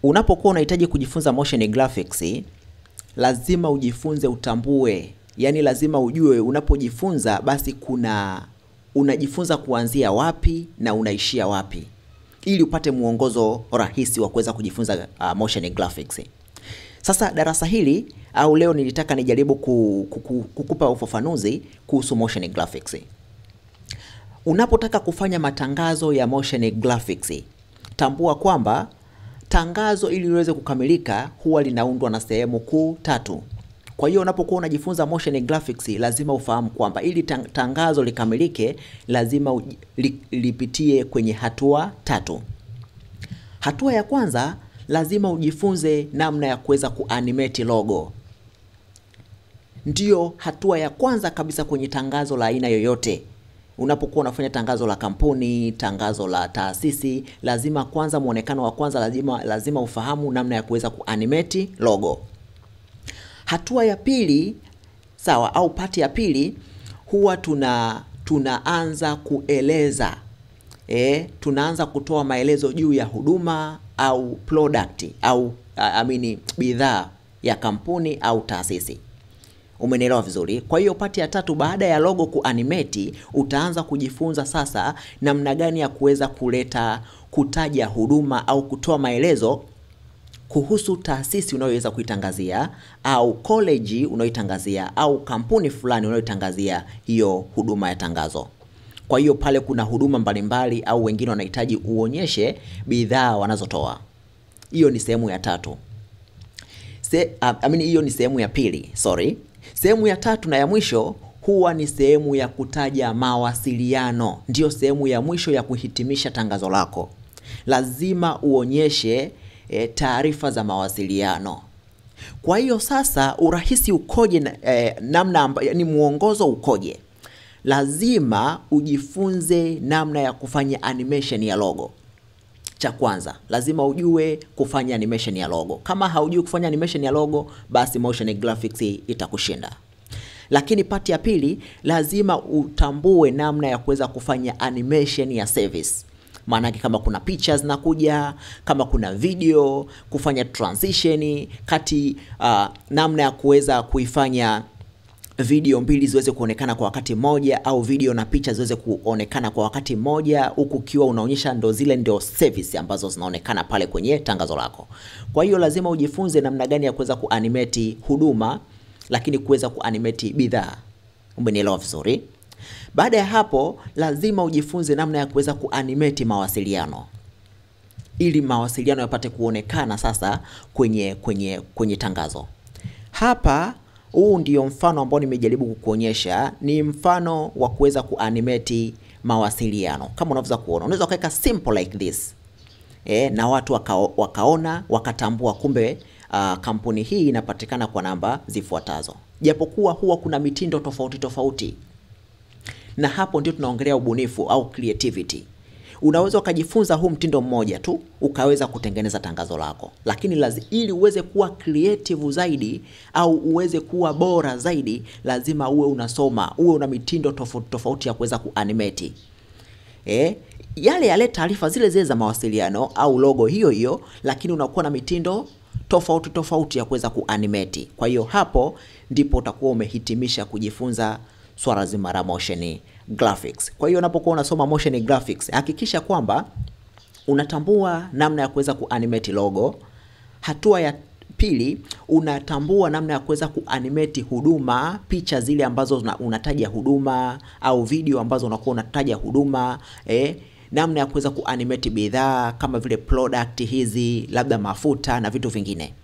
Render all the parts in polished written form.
Unapokuwa unahitaji kujifunza motion graphics, lazima ujifunze utambue. Yani lazima ujue unapojifunza basi unajifunza kuanzia wapi na unaishia wapi, ili upate muongozo rahisi wa kuweza kujifunza motion graphics. Sasa darasa hili au leo nilitaka nijaribu kukupa ufafanuzi kuhusu motion graphics. Unapotaka kufanya matangazo ya motion graphics, tambua kwamba tangazo ili liweze kukamilika huwa linaundwa na sehemu kuu 3. Kwa hiyo unapokuwa unajifunza motion graphics lazima ufahamu kwamba ili tangazo likamilike lazima lipitie kwenye hatua 3. Hatua ya kwanza, lazima ujifunze namna ya kuweza kuanimate logo. Ndiyo hatua ya kwanza kabisa kwenye tangazo la aina yoyote. Unapokuwa unafanya tangazo la kampuni, tangazo la taasisi, lazima kwanza muonekano wa kwanza lazima ufahamu namna ya kuweza kuanimate logo. Hatua ya pili, sawa, au pati ya pili, huwa tunaanza kueleza. Tunaanza kutoa maelezo juu ya huduma au product au bidhaa ya kampuni au taasisi. Umenielewa vizuri? Kwa hiyo pati ya 3, baada ya logo kuanimate, utaanza kujifunza sasa namna gani ya kuweza kutaja huduma au kutoa maelezo kuhusu taasisi unayoweza kuitangazia au college unayoitangazia au kampuni fulani unayoitangazia hiyo huduma ya tangazo. Kwa hiyo pale kuna huduma mbalimbali au wengine wanahitaji uonyeshe bidhaa wanazotoa. Hiyo ni sehemu ya 3. Hiyo ni sehemu ya pili, sorry. Sehemu ya 3 na ya mwisho huwa ni sehemu ya kutaja mawasiliano. Ndiyo sehemu ya mwisho ya kuhitimisha tangazo lako. Lazima uonyeshe taarifa za mawasiliano. Kwa hiyo sasa urahisi ukoje, ni muongozo ukoje? Lazima ujifunze namna ya kufanya animation ya logo. Cha kwanza, lazima ujue kufanya animation ya logo. Kama haujui kufanya animation ya logo, basi motion graphics itakushinda. Lakini pati ya pili, lazima utambue namna ya kuweza kufanya animation ya service. Maana kama kuna pictures na kuja, kama kuna video, kufanya transition kati, namna ya kuweza kuifanya video mbili ziweze kuonekana kwa wakati mmoja au video na picha ziweze kuonekana kwa wakati mmoja, huku ukiwa unaonyesha ndio service ambazo zinaonekana pale kwenye tangazo lako. Kwa hiyo lazima ujifunze namna gani ya kuweza kuanimate huduma, lakini kuweza kuanimate bidhaa. Umenielewa vizuri? Baada ya hapo lazima ujifunze namna ya kuweza kuanimate ili mawasiliano yapate kuonekana sasa kwenye tangazo. Hapa huu ndio mfano ambao nimejaribu kukuonyesha, ni mfano wa kuweza kuanimate mawasiliano. Kama unaweza kuona, unaweza kuweka simple like this. Na watu wakaona, wakatambua kumbe kampuni hii inapatikana kwa namba zifuatazo. Japokuwa huwa kuna mitindo tofauti. Na hapo ndio tunaongelea ubunifu au creativity. Unaweza ukajifunza huu mtindo mmoja tu ukaweza kutengeneza tangazo lako, lakini ili uweze kuwa creative zaidi au uweze kuwa bora zaidi, lazima uwe unasoma, uwe una mitindo tofauti ya kuweza kuanimate. Yale taarifa zile za mawasiliano au logo hiyo, lakini unakuwa na mitindo tofauti ya kuweza kuanimate. Kwa hiyo hapo ndipo utakuwa umehitimisha kujifunza swala zima la motion graphics. Kwa hiyo unapokuwa unasoma motion graphics, hakikisha kwamba unatambua namna ya kuweza kuanimate logo. Hatua ya pili, unatambua namna ya kuweza kuanimate huduma, picha zile ambazo unataja huduma au video ambazo unakuwa unataja huduma, namna ya kuweza kuanimate bidhaa kama vile product hizi, labda mafuta na vitu vingine.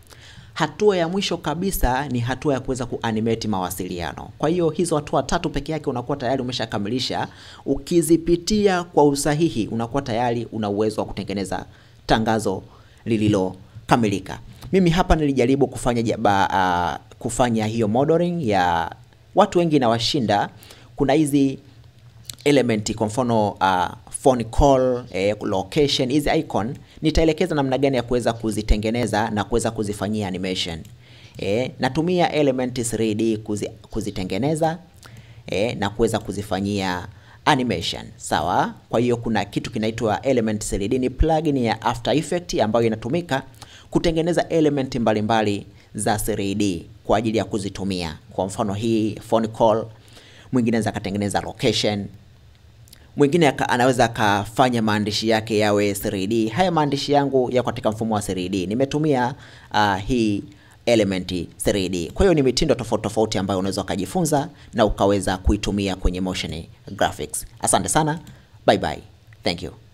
Hatua ya mwisho kabisa ni hatua ya kuweza kuanimate mawasiliano. Kwa hiyo hizo hatua 3 peke yake unakuwa tayari umeshakamilisha. Ukizipitia kwa usahihi unakuwa tayari una uwezo wa kutengeneza tangazo lililokamilika. Mimi hapa nilijaribu kufanya hiyo modeling ya watu wengi na washinda. Kuna hizi element, kwa mfano phone call, location, hizi icon. Nitaelekeza namna gani ya kuweza kuzitengeneza na kuweza kuzifanyia animation. Natumia Element 3D kuzitengeneza na kuweza kuzifanyia animation. Sawa? Kwa hiyo kuna kitu kinaitwa Element 3D, ni plugin ya After Effects ambayo inatumika kutengeneza element mbalimbali za 3D kwa ajili ya kuzitumia. Kwa mfano hii phone call, mwingine anaweza katengeneza location, mwingine anaweza akafanya maandishi yake yawe 3D. Haya maandishi yangu yako katika mfumo wa 3D. Nimetumia hii element 3D. Kwa hiyo ni mitindo tofauti tofauti ambayo unaweza kujifunza na ukaweza kuitumia kwenye motion graphics. Asante sana. Bye bye. Thank you.